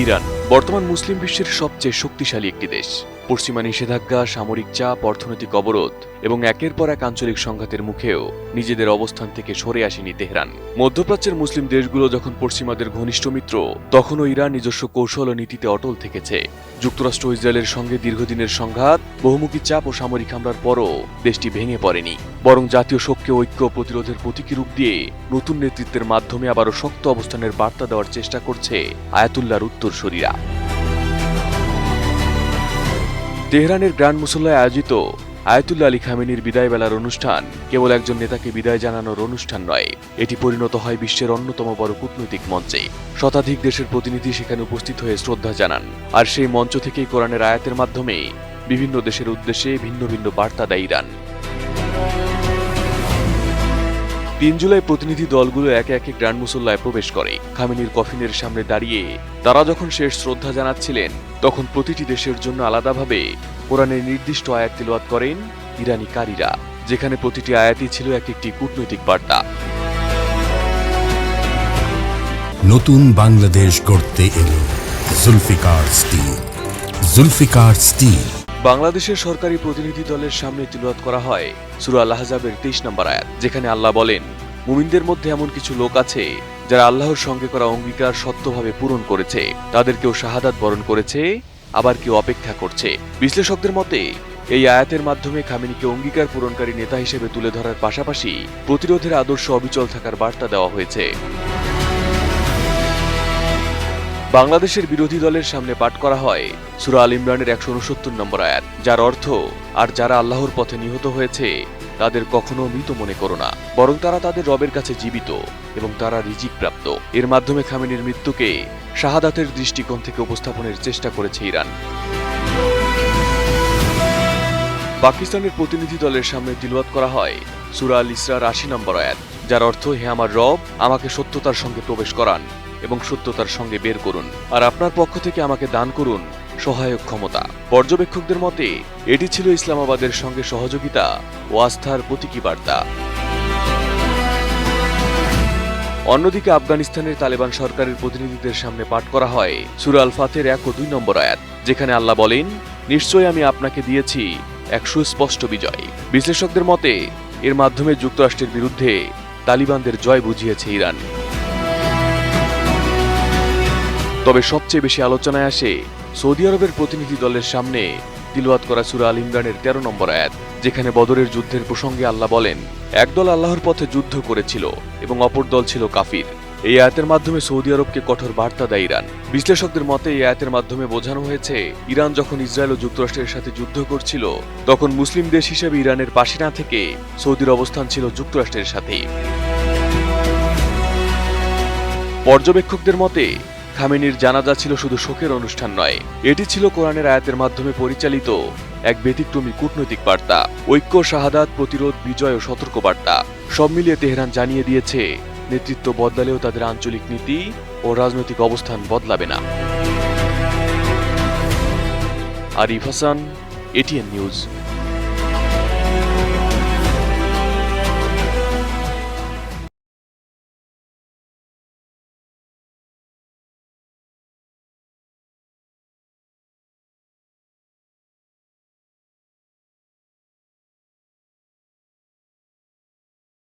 Iran বর্তমান মুসলিম বিশ্বের সবচেয়ে শক্তিশালী একটি দেশ। পশ্চিমা নিষেধাজ্ঞা, সামরিক চাপ, অর্থনৈতিক অবরোধ এবং একের পর এক আঞ্চলিক সংঘাতের মুখেও নিজেদের অবস্থান থেকে সরে আসেনি তেহরান। মধ্যপ্রাচ্যের মুসলিম দেশগুলো যখন পশ্চিমাদের ঘনিষ্ঠ মিত্র, তখনও ইরান নিজস্ব কৌশল ও নীতিতে অটল থেকেছে। যুক্তরাষ্ট্র ইসরায়েলের সঙ্গে দীর্ঘদিনের সংঘাত, বহুমুখী চাপ ও সামরিক হামলার পরও দেশটি ভেঙে পড়েনি, বরং জাতীয় শোককে ঐক্য প্রতিরোধের প্রতীকী রূপ দিয়ে নতুন নেতৃত্বের মাধ্যমে আবারও শক্ত অবস্থানের বার্তা দেওয়ার চেষ্টা করছে আয়াতুল্লাহর উত্তরসূরিরা। তেহরানের গ্র্যান্ড মুসল্লায় আয়োজিত আয়াতুল্লাহ আলী খামেনির বিদায় বেলার অনুষ্ঠান কেবল একজন নেতাকে বিদায় জানানোর অনুষ্ঠান নয়, এটি পরিণত হয় বিশ্বের অন্যতম বড় কূটনৈতিক মঞ্চে। শতাধিক দেশের প্রতিনিধি সেখানে উপস্থিত হয়ে শ্রদ্ধা জানান, আর সেই মঞ্চ থেকেই কোরআনের আয়াতের মাধ্যমে বিভিন্ন দেশের উদ্দেশ্যে ভিন্ন ভিন্ন বার্তা দেয় ইরান। ৩ জুলাই প্রতিনিধি দলগুলো একে একে গ্র্যান্ড মুসল্লায় প্রবেশ করে। খামেনির কফিনের সামনে দাঁড়িয়ে তারা যখন শেষ শ্রদ্ধা জানাচ্ছিলেন, তখন প্রতিটি দেশের জন্য আলাদাভাবে কোরআনের নির্দিষ্ট আয়াত তিলাওয়াত করেন ইরানি কারীরা, যেখানে প্রতিটি আয়াতই ছিল এক একটি কূটনৈতিক বার্তা। নতুন বাংলাদেশ গড়তে এলো জুলফিকার স্টিল। জুলফিকার স্টিল। বাংলাদেশের সরকারি প্রতিনিধি দলের সামনে তিলাওয়াত করা হয় সূরা আল আহজাবের 23 নম্বর আয়াত, যেখানে আল্লাহ বলেন, মুমিনদের মধ্যে এমন কিছু লোক আছে যারা আল্লাহর সঙ্গে করা অঙ্গীকার সত্যভাবে পূরণ করেছে, তাদের কেউ শাহাদাত বরণ করেছে, আবার কেউ অপেক্ষা করছে। বিশ্লেষকদের মতে এই আয়াতের মাধ্যমে খামেনিকে অঙ্গীকার পূরণকারী নেতা হিসেবে তুলে ধরার পাশাপাশি প্রতিরোধের আদর্শ অবিচল থাকার বার্তা দেওয়া হয়েছে। বাংলাদেশের বিরোধী দলের সামনে পাঠ করা হয় সূরা আল ইমরানের ১৬৯ নম্বর আয়াত, যার অর্থ, আর যারা আল্লাহর পথে নিহত হয়েছে তাদের কখনো মৃত মনে করো না, বরং তারা তাদের রবের কাছে জীবিত এবং তারা রিজিক প্রাপ্ত। এর মাধ্যমে খামেনির মৃত্যুকে শাহাদাতের দৃষ্টিকোণ থেকে উপস্থাপনের চেষ্টা করেছে ইরান। পাকিস্তানের প্রতিনিধি দলের সামনে তিলাওয়াত করা হয় সূরা আল ইসরার ৮০ নম্বর আয়াত, যার অর্থ, হে আমার রব, আমাকে সত্যতার সঙ্গে প্রবেশ করান এবং সত্যতার সঙ্গে বের করুন, আর আপনার পক্ষ থেকে আমাকে দান করুন সহায়ক ক্ষমতা। পর্যবেক্ষকদের মতে এটি ছিল ইসলামাবাদের সঙ্গে সহযোগিতা ও আস্থার প্রতীকী বার্তা। অন্যদিকে আফগানিস্তানের তালেবান সরকারের প্রতিনিধিদের সামনে পাঠ করা হয় সূরা আল ফাতের ১ ও ২ নম্বর আয়াত, যেখানে আল্লাহ বলেন, নিশ্চয়ই আমি আপনাকে দিয়েছি এক সুস্পষ্ট বিজয়। বিশ্লেষকদের মতে এর মাধ্যমে যুক্তরাষ্ট্রের বিরুদ্ধে তালিবানদের জয় বুঝিয়েছে ইরান। তবে সবচেয়ে বেশি আলোচনায় আসে সৌদি আরবের প্রতিনিধি দলের সামনে তিলাওয়াত করা সূরা আল ইমরানের ১৩ নম্বর আয়াত, যেখানে বদরের যুদ্ধের প্রসঙ্গে আল্লাহ বলেন, একদল আল্লাহর পথে যুদ্ধ করেছিল এবং অপর দল ছিল কাফির। এই আয়াতের মাধ্যমে সৌদি আরবকে কঠোর বার্তা দেয় ইরান। বিশ্লেষকদের মতে এই আয়াতের মাধ্যমে বোঝানো হয়েছে, ইরান যখন ইসরায়েল ও যুক্তরাষ্ট্রের সাথে যুদ্ধ করছিল, তখন মুসলিম দেশ হিসেবে ইরানের পাশে না থেকে সৌদির অবস্থান ছিল যুক্তরাষ্ট্রের সাথেই। পর্যবেক্ষকদের মতে খামেনির জানাজা ছিল শুধু শোকের অনুষ্ঠান নয়, এটি ছিল কোরআনের আয়াতের মাধ্যমে পরিচালিত এক ব্যতিক্রমী কূটনৈতিক বার্তা। ঐক্য, শাহাদাত, প্রতিরোধ, বিজয় ও সতর্ক বার্তা সব মিলিয়ে তেহরান জানিয়ে দিয়েছে, নেতৃত্ব বদলালেও তাদের আঞ্চলিক নীতি ও রাজনৈতিক অবস্থান বদলাবে না। Arif Hasan, ATN news.